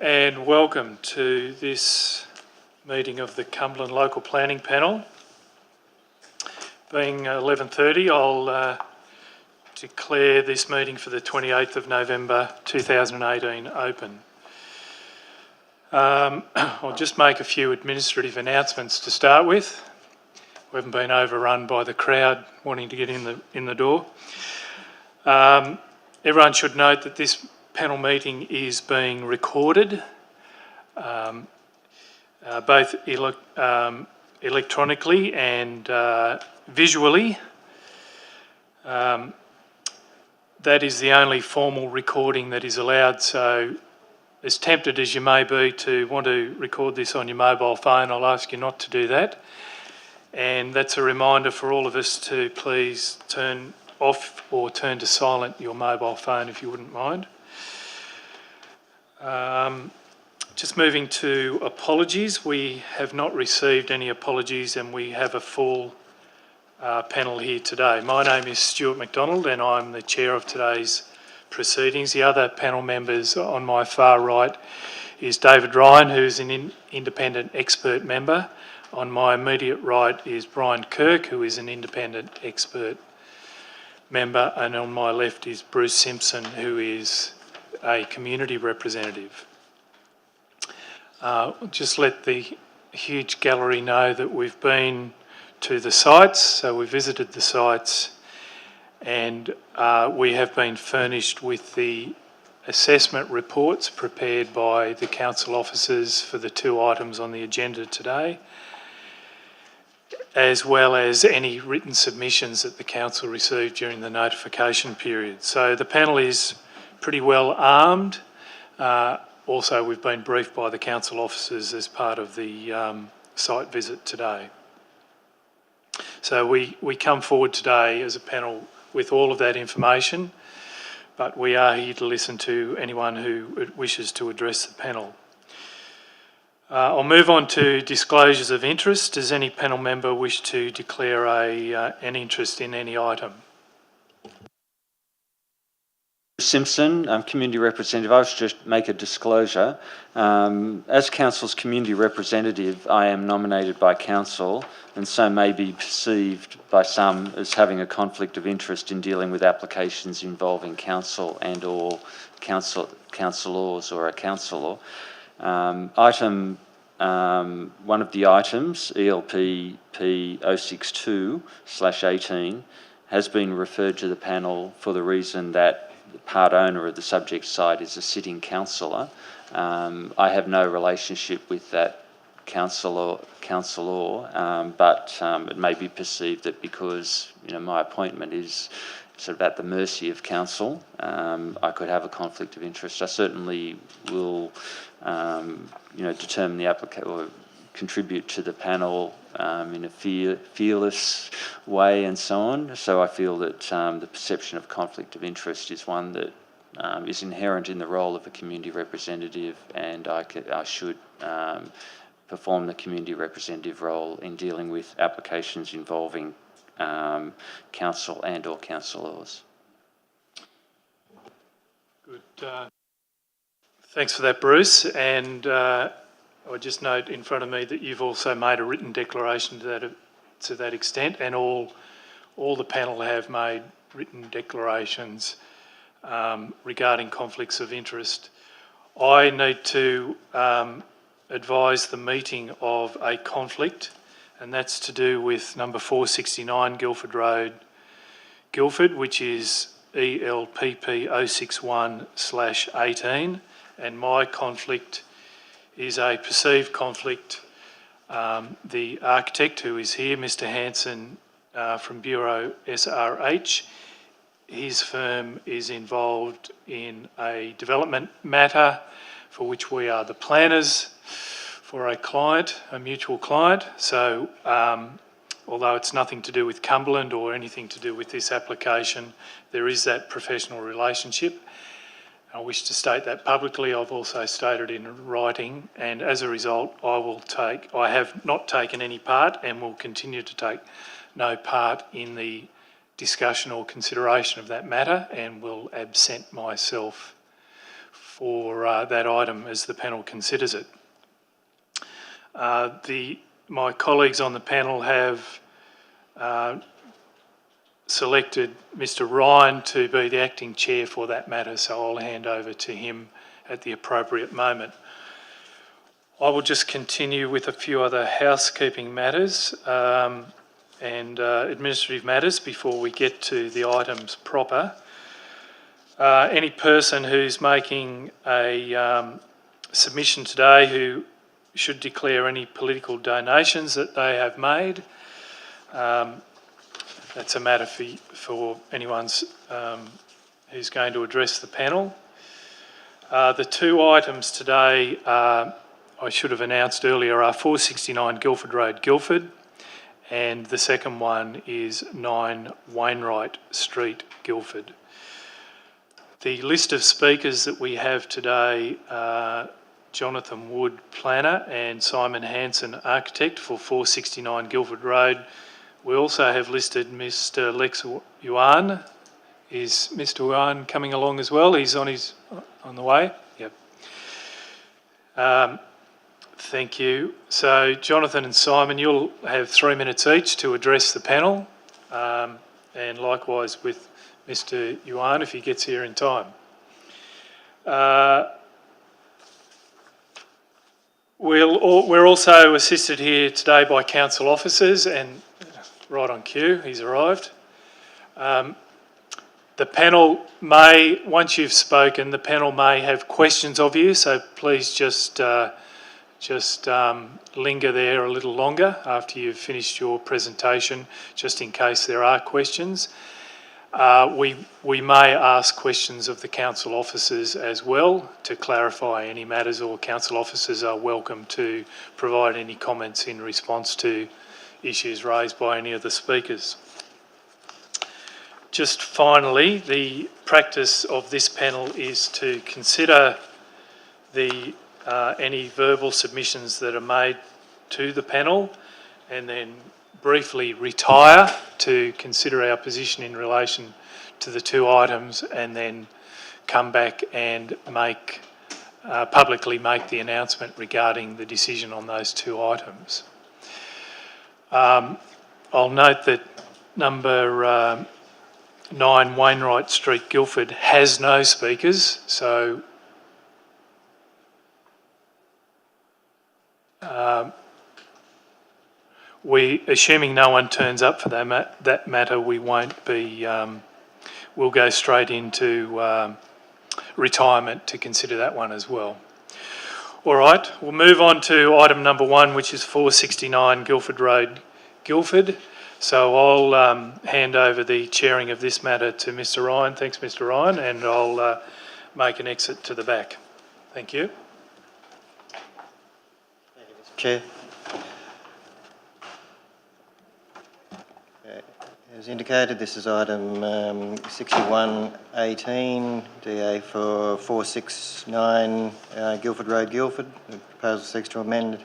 And welcome to this meeting of the Cumberland Local Planning Panel. Being 11:30, I'll declare this meeting for the 28th of November 2018 open. I'll just make a few administrative announcements to start with. We haven't been overrun by the crowd wanting to get in the door. Everyone should note that this panel meeting is being recorded, both electronically and visually. That is the only formal recording that is allowed, so as tempted as you may be to want to record this on your mobile phone, I'll ask you not to do that. And that's a reminder for all of us to please turn off or turn to silent your mobile phone if you wouldn't mind. Just moving to apologies, we have not received any apologies and we have a full panel here today. My name is Stuart McDonald and I'm the chair of today's proceedings. The other panel members on my far right is David Ryan, who's an independent expert member. On my immediate right is Brian Kirk, who is an independent expert member, and on my left is Bruce Simpson, who is a community representative. Just let the huge gallery know that we've been to the sites, so we visited the sites, and we have been furnished with the assessment reports prepared by the council officers for the two items on the agenda today, as well as any written submissions that the council received during the notification period. So the panel is pretty well armed. Also, we've been briefed by the council officers as part of the site visit today. So we come forward today as a panel with all of that information, but we are here to listen to anyone who wishes to address the panel. I'll move on to disclosures of interest. Does any panel member wish to declare an interest in any item? Simpson, Community Representative. I was just make a disclosure. As Council's Community Representative, I am nominated by Council and so may be perceived by some as having a conflict of interest in dealing with applications involving Council and or councillors or a councillor. Item one of the items, CLPP 062/18, has been referred to the panel for the reason that the part owner of the subject site is a sitting councillor. I have no relationship with that councillor, but it may be perceived that because my appointment is sort of at the mercy of council, I could have a conflict of interest. I certainly will, determine the applicant or contribute to the panel in a fearless way and so on. So I feel that the perception of conflict of interest is one that is inherent in the role of a community representative, and I should perform the community representative role in dealing with applications involving council and or councillors. Good. Thanks for that, Bruce. And I would just note in front of me that you've also made a written declaration to that extent, and all the panel have made written declarations regarding conflicts of interest. I need to advise the meeting of a conflict, and that's to do with number 469 Guildford Road, Guildford, which is ELPP 061/18, and my conflict is a perceived conflict. The architect who is here, Mr. Hanson from Bureau SRH, his firm is involved in a development matter for which we are the planners for a client, a mutual client. So although it's nothing to do with Cumberland or anything to do with this application, there is that professional relationship. I wish to state that publicly. I've also stated in writing, and as a result, I have not taken any part and will continue to take no part in the discussion or consideration of that matter, and will absent myself that item as the panel considers it. My colleagues on the panel have selected Mr. Ryan to be the acting chair for that matter, so I'll hand over to him at the appropriate moment. I will just continue with a few other housekeeping matters and administrative matters before we get to the items proper. Any person who's making a submission today who should declare any political donations that they have made. That's a matter for anyone who's going to address the panel. The two items today I should have announced earlier are 469 Guildford Road, Guildford, and the second one is 9 Wainwright Street, Guildford. The list of speakers that we have today are Jonathan Wood, planner, and Simon Hanson, architect, for 469 Guildford Road. We also have listed Mr. Lex Yuan. Is Mr. Yuan coming along as well? He's on the way? Yep. Thank you. So Jonathan and Simon, you'll have 3 minutes each to address the panel, and likewise with Mr. Yuan if he gets here in time. We're also assisted here today by council officers, and right on cue, he's arrived. The panel may, once you've spoken, the panel may have questions of you, so please just linger there a little longer after you've finished your presentation, just in case there are questions. We may ask questions of the council officers as well to clarify any matters, or council officers are welcome to provide any comments in response to issues raised by any of the speakers. Just finally, the practice of this panel is to consider any verbal submissions that are made to the panel, and then briefly retire to consider our position in relation to the two items, and then come back and publicly make the announcement regarding the decision on those two items. I'll note that number 9 Wainwright Street, Guildford has no speakers, so assuming no one turns up for that matter, we won't be. We'll go straight into retirement to consider that one as well. All right, we'll move on to item number 1, which is 469 Guildford Road, Guildford. So I'll hand over the chairing of this matter to Mr. Ryan. Thanks, Mr. Ryan, and I'll make an exit to the back. Thank you. Thank you, Mr. Chair. As indicated, this is item 6118, DA for 469 Guildford Road, Guildford. The proposal seeks to amend.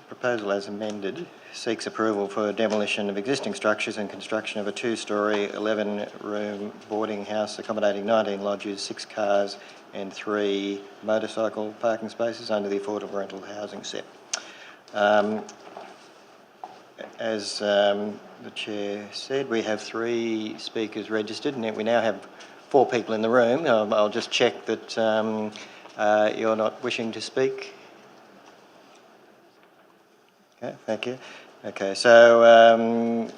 Proposal as amended seeks approval for demolition of existing structures and construction of a 2-storey, 11-room boarding house accommodating 19 lodges, 6 cars and 3 motorcycle parking spaces under the affordable rental housing SEP. As the Chair said, we have 3 speakers registered, and we now have 4 people in the room. I'll just check that you're not wishing to speak. Okay, thank you. Okay, so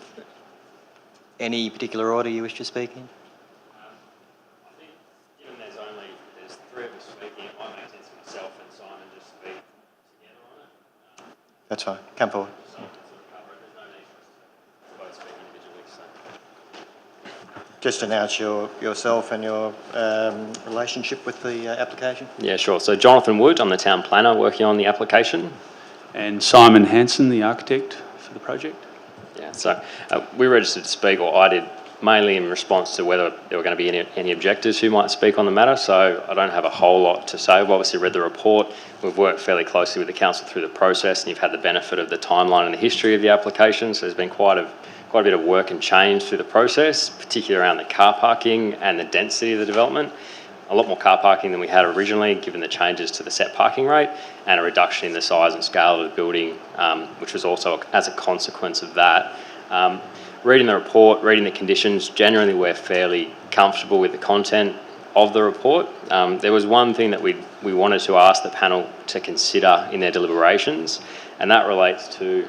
any particular order you wish to speak in? I think, given there's 3 of us speaking, it might make sense for myself and Simon just speak together on it. That's fine. Come forward. Just announce yourself and your relationship with the application. Yeah, sure. So Jonathan Wood, I'm the town planner working on the application. And Simon Hanson, the architect for the project. Yeah, so we registered to speak, or I did, mainly in response to whether there were going to be any objectors who might speak on the matter, so I don't have a whole lot to say. We've obviously read the report. We've worked fairly closely with the council through the process, and you've had the benefit of the timeline and the history of the application, so there's been quite a bit of work and change through the process, particularly around the car parking and the density of the development. a lot more car parking than we had originally, given the changes to the set parking rate, and a reduction in the size and scale of the building, which was also as a consequence of that. Reading the report, reading the conditions, generally we're fairly comfortable with the content of the report. There was one thing that we wanted to ask the panel to consider in their deliberations, and that relates to,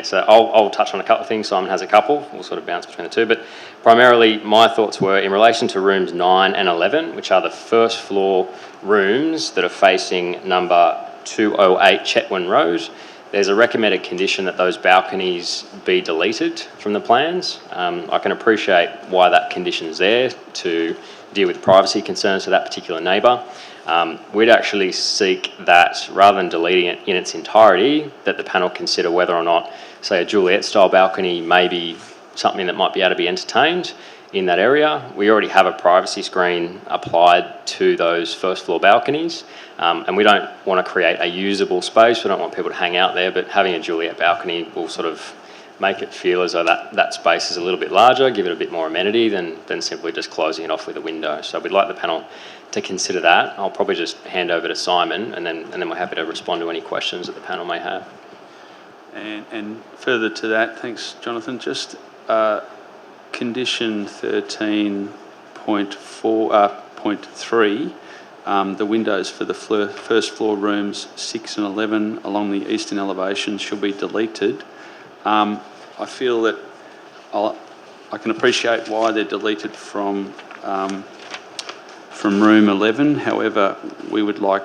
so I'll touch on a couple of things. Simon has a couple. We'll sort of bounce between the two. But primarily, my thoughts were in relation to rooms 9 and 11, which are the first floor rooms that are facing number 208 Chetwynd Road. There's a recommended condition that those balconies be deleted from the plans. I can appreciate why that condition's there, to deal with privacy concerns for that particular neighbour. We'd actually seek that, rather than deleting it in its entirety, that the panel consider whether or not, say, a Juliet-style balcony may be something that might be able to be entertained in that area. We already have a privacy screen applied to those first floor balconies, and we don't want to create a usable space. We don't want people to hang out there, but having a Juliet balcony will sort of make it feel as though that space is a little bit larger, give it a bit more amenity than simply just closing it off with a window. So we'd like the panel to consider that. I'll probably just hand over to Simon, and then we're happy to respond to any questions that the panel may have. And further to that, thanks, Jonathan, just condition 13.3, the windows for the first floor rooms 6 and 11 along the eastern elevation should be deleted. I feel that I can appreciate why they're deleted from room 11. However, we would like